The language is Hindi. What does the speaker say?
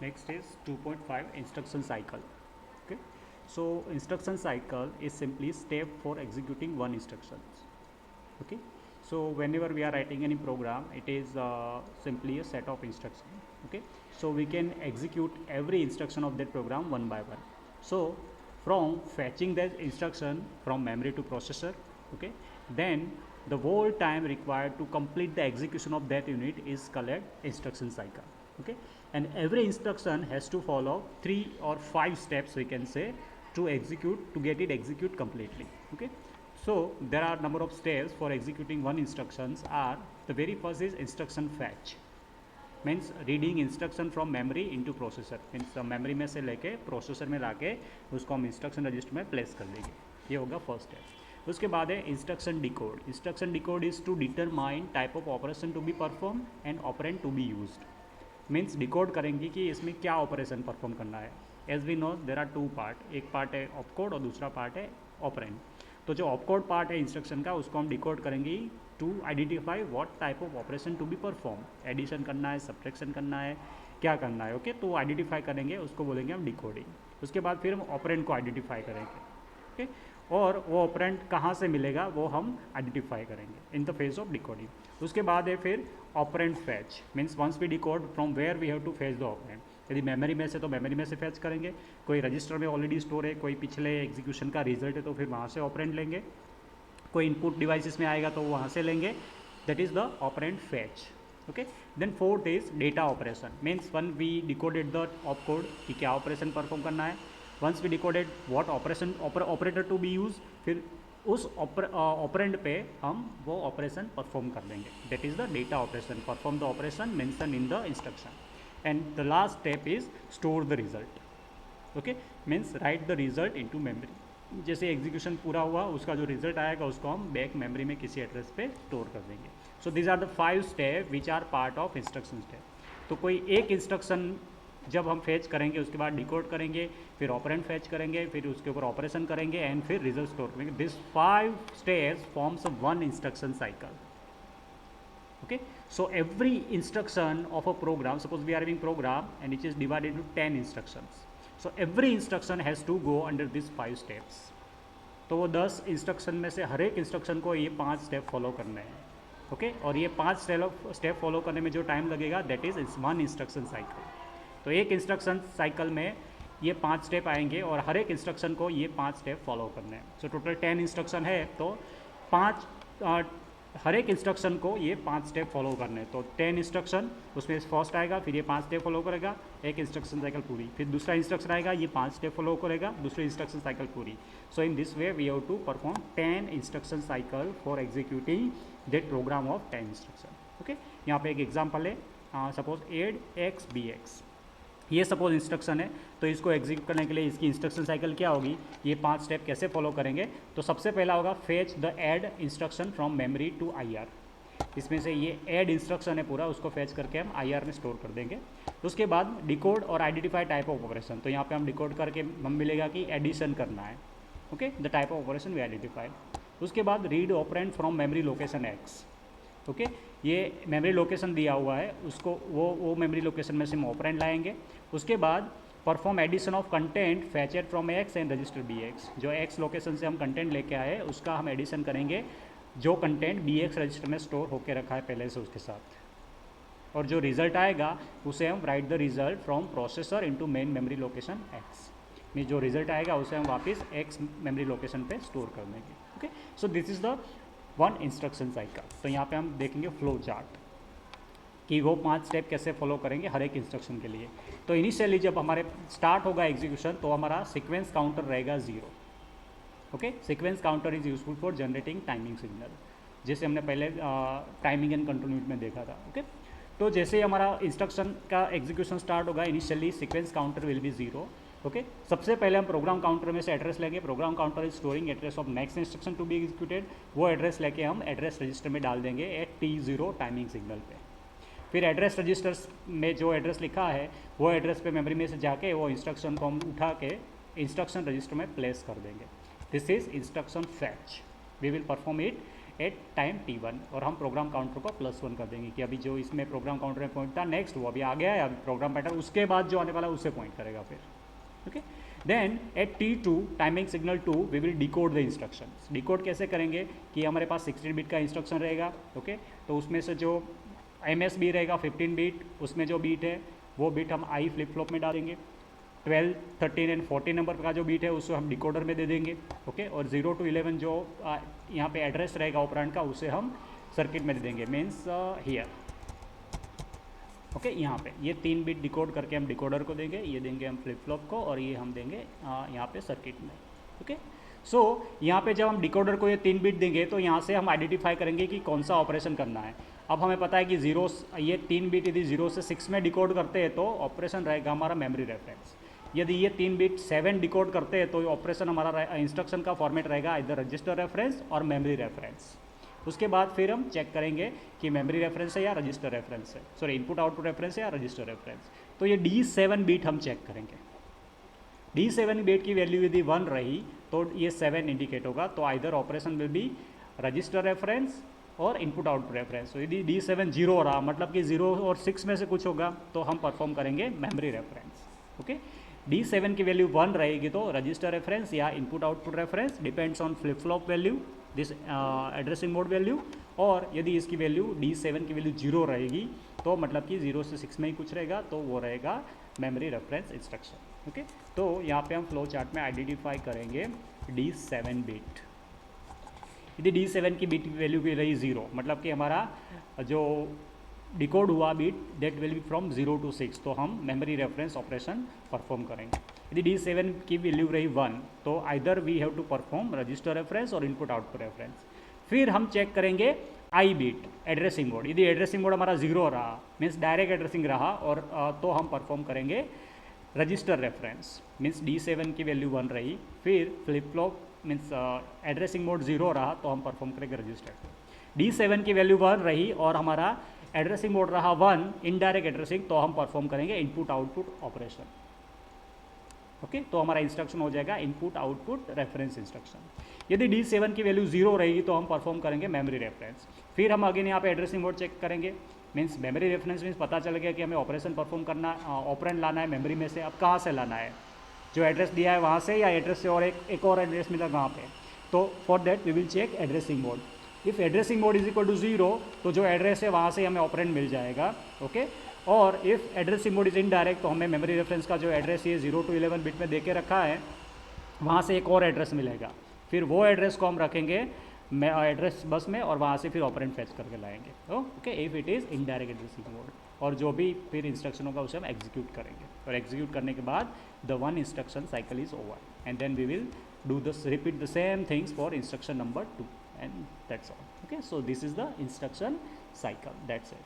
Next is 2.5 instruction cycle. Okay, so instruction cycle is simply step for executing one instructions. Okay, so whenever we are writing any program, it is simply a set of instructions. Okay, so we can execute every instruction of that program one by one. So from fetching that instruction from memory to processor, okay, then the whole time required to complete the execution of that unit is called instruction cycle. Okay, and every instruction has to follow 3 or 5 steps, we can say, to execute, to get it execute completely. Okay, so there are number of steps for executing one instructions. Are the very first is instruction fetch, means reading instruction from memory into processor, means memory में से लेके प्रोसेसर में लाके उसको हम इंस्ट्रक्शन रजिस्टर में प्लेस कर देंगे, ये होगा फर्स्ट स्टेप. उसके बाद है instruction decode. Instruction decode is to determine type of operation to be perform and operand to be used. Means decode करेंगे कि इसमें क्या ऑपरेशन परफॉर्म करना है. As we know there are two part, एक पार्ट है ऑपकोड और दूसरा पार्ट है ऑपरेंड. तो जो ऑपकोड पार्ट है इंस्ट्रक्शन का उसको हम डिकोड करेंगे to identify what type of operation to be perform. Addition करना है, सब्ट्रैक्शन करना है, क्या करना है. ओके, तो आइडेंटिफाई करेंगे, उसको बोलेंगे हम डिकोडिंग. उसके बाद फिर हम ऑपरेंड को आइडेंटिफाई करेंगे. ओके, और वो ऑपरेंड कहाँ से मिलेगा वो हम आइडेंटिफाई करेंगे in the phase of decoding. उसके बाद है फिर operand fetch, means once we decode from where we have to fetch the operand. यदि मेमोरी में से तो मेमोरी में से फैच करेंगे, कोई रजिस्टर में ऑलरेडी स्टोर है, कोई पिछले एग्जीक्यूशन का रिजल्ट है तो फिर वहाँ से ऑपरेंड लेंगे, कोई इनपुट डिवाइसेस में आएगा तो वहाँ से लेंगे. That is the operand fetch. Okay, then fourth is data operation, means one we decoded the opcode कि क्या ऑपरेशन परफॉर्म करना है. Once we decoded what operation operator to be use, फिर उस ऑपरेंड पे हम वो ऑपरेशन परफॉर्म कर देंगे. That is the data operation, perform the operation mention in the instruction. And the last step is store the result. Okay, means right the result into memory. जैसे एग्जीक्यूशन पूरा हुआ उसका जो रिजल्ट आएगा उसको हम बैक मेमोरी में किसी एड्रेस पे स्टोर कर देंगे. So these are the 5 step which are part of instruction step. तो कोई एक इंस्ट्रक्शन जब हम फैच करेंगे उसके बाद डिकोड करेंगे, फिर ऑपरेंड फैच करेंगे, फिर उसके ऊपर ऑपरेशन करेंगे एंड फिर रिजल्ट स्टोर करेंगे. This 5 steps forms one instruction cycle. Okay, so every instruction of a program, suppose we are having program and it is divided into 10 instructions, so every instruction has to go under these 5 steps. तो वो 10 इंस्ट्रक्शन में से हर एक इंस्ट्रक्शन को ये 5 स्टेप फॉलो करने हैं. ओके, और ये 5 स्टेप फॉलो करने में जो टाइम लगेगा that is one instruction cycle. तो एक इंस्ट्रक्शन साइकिल में ये 5 स्टेप आएंगे और हर एक इंस्ट्रक्शन को ये 5 स्टेप फॉलो करने हैं. सो टोटल 10 इंस्ट्रक्शन है तो 5 हर एक इंस्ट्रक्शन को ये 5 स्टेप फॉलो करने हैं. तो 10 इंस्ट्रक्शन, उसमें फर्स्ट आएगा, फिर ये 5 स्टेप फॉलो करेगा, एक इंस्ट्रक्शन साइकिल पूरी. फिर दूसरा इंस्ट्रक्शन आएगा, ये 5 स्टेप फॉलो करेगा, दूसरी इंस्ट्रक्शन साइकिल पूरी. So in this way we have to perform 10 instruction cycle for executing that program of 10 instruction. Okay, यहाँ पे एक एग्जाम्पल है, suppose add X B X. ये सपोज इंस्ट्रक्शन है, तो इसको एग्जीक्यूट करने के लिए इसकी इंस्ट्रक्शन साइकिल क्या होगी, ये 5 स्टेप कैसे फॉलो करेंगे. तो सबसे पहला होगा fetch the add instruction from memory to IR. इसमें से ये ऐड इंस्ट्रक्शन है पूरा, उसको फेच करके हम IR में स्टोर कर देंगे. उसके बाद डिकोड और आइडेंटिफाई टाइप ऑफ ऑपरेशन. तो यहाँ पे हम डिकोड करके हम मिलेगा कि एडिशन करना है. Okay, the type of operation we identified. उसके बाद read operand from memory location X. Okay, ये मेमोरी लोकेशन दिया हुआ है, उसको वो मेमोरी लोकेशन में से हम ऑपरेंड लाएंगे. उसके बाद perform addition of content fetched from X and register BX. जो X लोकेशन से हम कंटेंट लेके आए उसका हम एडिशन करेंगे जो कंटेंट BX रजिस्टर में स्टोर होकर रखा है पहले से उसके साथ. और जो रिजल्ट आएगा उसे हम right the result from processor into main memory location X में जो रिजल्ट आएगा उसे हम वापस X मेमोरी लोकेशन पे स्टोर कर देंगे. Okay, so this is the one instruction cycle. तो यहाँ पे हम देखेंगे फ्लो चार्ट कि वो 5 स्टेप कैसे फॉलो करेंगे हर एक इंस्ट्रक्शन के लिए. तो इनिशियली जब हमारे स्टार्ट होगा एग्जीक्यूशन तो हमारा सीक्वेंस काउंटर रहेगा 0. Okay, sequence counter is useful for generating timing signal, जैसे हमने पहले टाइमिंग एंड कंट्रोल यूनिट में देखा था. ओके, तो जैसे ही हमारा इंस्ट्रक्शन का एग्जीक्यूशन स्टार्ट होगा initially sequence counter will be 0. Okay, सबसे पहले हम प्रोग्राम काउंटर में से एड्रेस लेंगे. Program counter is storing address of next instruction to be executed. वो एड्रेस लेके हम एड्रेस रजिस्टर में डाल देंगे एट T0 टाइमिंग सिग्नल पे. फिर एड्रेस रजिस्टर्स में जो एड्रेस लिखा है वो एड्रेस पे मेमोरी में से जाके वो इंस्ट्रक्शन को हम उठा के इंस्ट्रक्शन रजिस्टर में प्लेस कर देंगे. This is instruction fetch. We will perform it at time t1 और हम प्रोग्राम काउंटर को +1 कर देंगे कि अभी जो इसमें प्रोग्राम काउंटर में पॉइंट था नेक्स्ट वो अभी आ गया है, अभी प्रोग्राम पैटर्न उसके बाद जो आने वाला है उससे पॉइंट करेगा फिर। Okay, then at t2 timing signal 2 we will decode the instructions. Decode कैसे करेंगे कि हमारे पास 16 बिट का इंस्ट्रक्शन रहेगा। ओके, तो उसमें से जो MSB रहेगा 15 बिट, उसमें जो बीट है वो बीट हम आई फ्लिप फ्लॉप में डालेंगे। 12, 13 एंड 14 नंबर का जो बीट है उसको हम डिकोडर में दे देंगे। ओके, और 0 to 11 जो यहाँ पे एड्रेस रहेगा ऑपरेंड का उसे हम सर्किट में दे देंगे, मीन्स हियर। ओके, यहाँ पे ये 3 बिट डिकोड करके हम डिकोडर को देंगे, ये देंगे हम फ्लिप फ्लॉप को, और ये हम देंगे यहाँ पे सर्किट में। ओके, सो यहाँ पे जब हम डिकोडर को ये 3 बिट देंगे तो यहाँ से हम आइडेंटिफाई करेंगे कि कौन सा ऑपरेशन करना है। अब हमें पता है कि ये 3 बिट यदि 0 से 6 में डिकोड करते हैं तो ऑपरेशन रहेगा हमारा मेमोरी रेफरेंस। यदि ये 3 बिट 7 डिकोड करते हैं तो ऑपरेशन हमारा इंस्ट्रक्शन का फॉर्मेट रहेगा इधर रजिस्टर रेफरेंस और मेमोरी रेफरेंस। उसके बाद फिर हम चेक करेंगे कि मेमोरी रेफरेंस है या रजिस्टर रेफरेंस है, सॉरी इनपुट आउटपुट रेफरेंस है या रजिस्टर रेफरेंस। तो ये D7 बिट हम चेक करेंगे। D7 बिट की वैल्यू यदि 1 रही तो ये 7 इंडिकेट होगा, तो either operation will be register reference और इनपुट आउटपुट रेफरेंस। तो यदि D7 0 रहा मतलब कि 0 और 6 में से कुछ होगा तो हम परफॉर्म करेंगे मेमोरी रेफरेंस। ओके, D7 की वैल्यू 1 रहेगी तो रजिस्टर रेफरेंस या input output reference, depends on flip flop value, this addressing mode value. और यदि इसकी वैल्यू D7 की वैल्यू 0 रहेगी तो मतलब कि 0 से 6 में ही कुछ रहेगा, तो वो रहेगा मेमोरी रेफरेंस इंस्ट्रक्शन। ओके, तो यहाँ पे हम फ्लो चार्ट में आइडेंटिफाई करेंगे D7 बिट। यदि D7 की बिट वैल्यू की रही 0 मतलब कि हमारा जो डिकोड हुआ bit that will be from 0 to 6, तो हम मेमोरी रेफरेंस ऑपरेशन परफॉर्म करेंगे। यदि D7 की वैल्यू रही 1 तो either we have to perform register reference और इनपुट आउटपुट रेफरेंस। फिर हम चेक करेंगे आई बिट एड्रेसिंग मोड। यदि एड्रेसिंग मोड हमारा 0 रहा मीन्स डायरेक्ट एड्रेसिंग रहा और तो हम परफॉर्म करेंगे रजिस्टर रेफरेंस, मीन्स D7 की वैल्यू 1 रही, फिर flip flop means addressing mode 0 रहा तो हम परफॉर्म करेंगे रजिस्टर। D7 की वैल्यू 1 रही और हमारा एड्रेसिंग मोड रहा 1 इनडायरेक्ट एड्रेसिंग, तो हम परफॉर्म करेंगे इनपुट आउटपुट ऑपरेशन। ओके, तो हमारा इंस्ट्रक्शन हो जाएगा इनपुट आउटपुट रेफरेंस इंस्ट्रक्शन। यदि D7 की वैल्यू 0 रहेगी तो हम परफॉर्म करेंगे मेमोरी रेफरेंस। फिर हम अगेन यहाँ पे एड्रेसिंग मोड चेक करेंगे, मीन्स मेमोरी रेफरेंस मीन्स पता चल गया कि हमें ऑपरेशन परफॉर्म करना, ऑपरेंड लाना है मेमोरी में से। अब कहाँ से लाना है, जो एड्रेस दिया है वहाँ से या एड्रेस से और एक और एड्रेस मिला वहाँ पे। तो for that we will check addressing mode. If addressing mode is equal to 0 तो जो एड्रेस है वहाँ से हमें ऑपरेंड मिल जाएगा। ओके, और if addressing mode is indirect तो हमें मेमोरी रेफरेंस का जो एड्रेस ये 0 to 11 बिट में दे के रखा है वहाँ से एक और एड्रेस मिलेगा, फिर वो एड्रेस को हम रखेंगे एड्रेस बस में और वहाँ से फिर ऑपरेंड फेच करके लाएंगे। Okay, if it is indirect addressing mode, और जो भी फिर इंस्ट्रक्शन होगा उसे हम एग्जीक्यूट करेंगे, और एग्जीक्यूट करने के बाद the one instruction cycle is over and then we will do this repeat the same things for instruction number 2 and that's all. Okay, so this is the instruction cycle, that's it.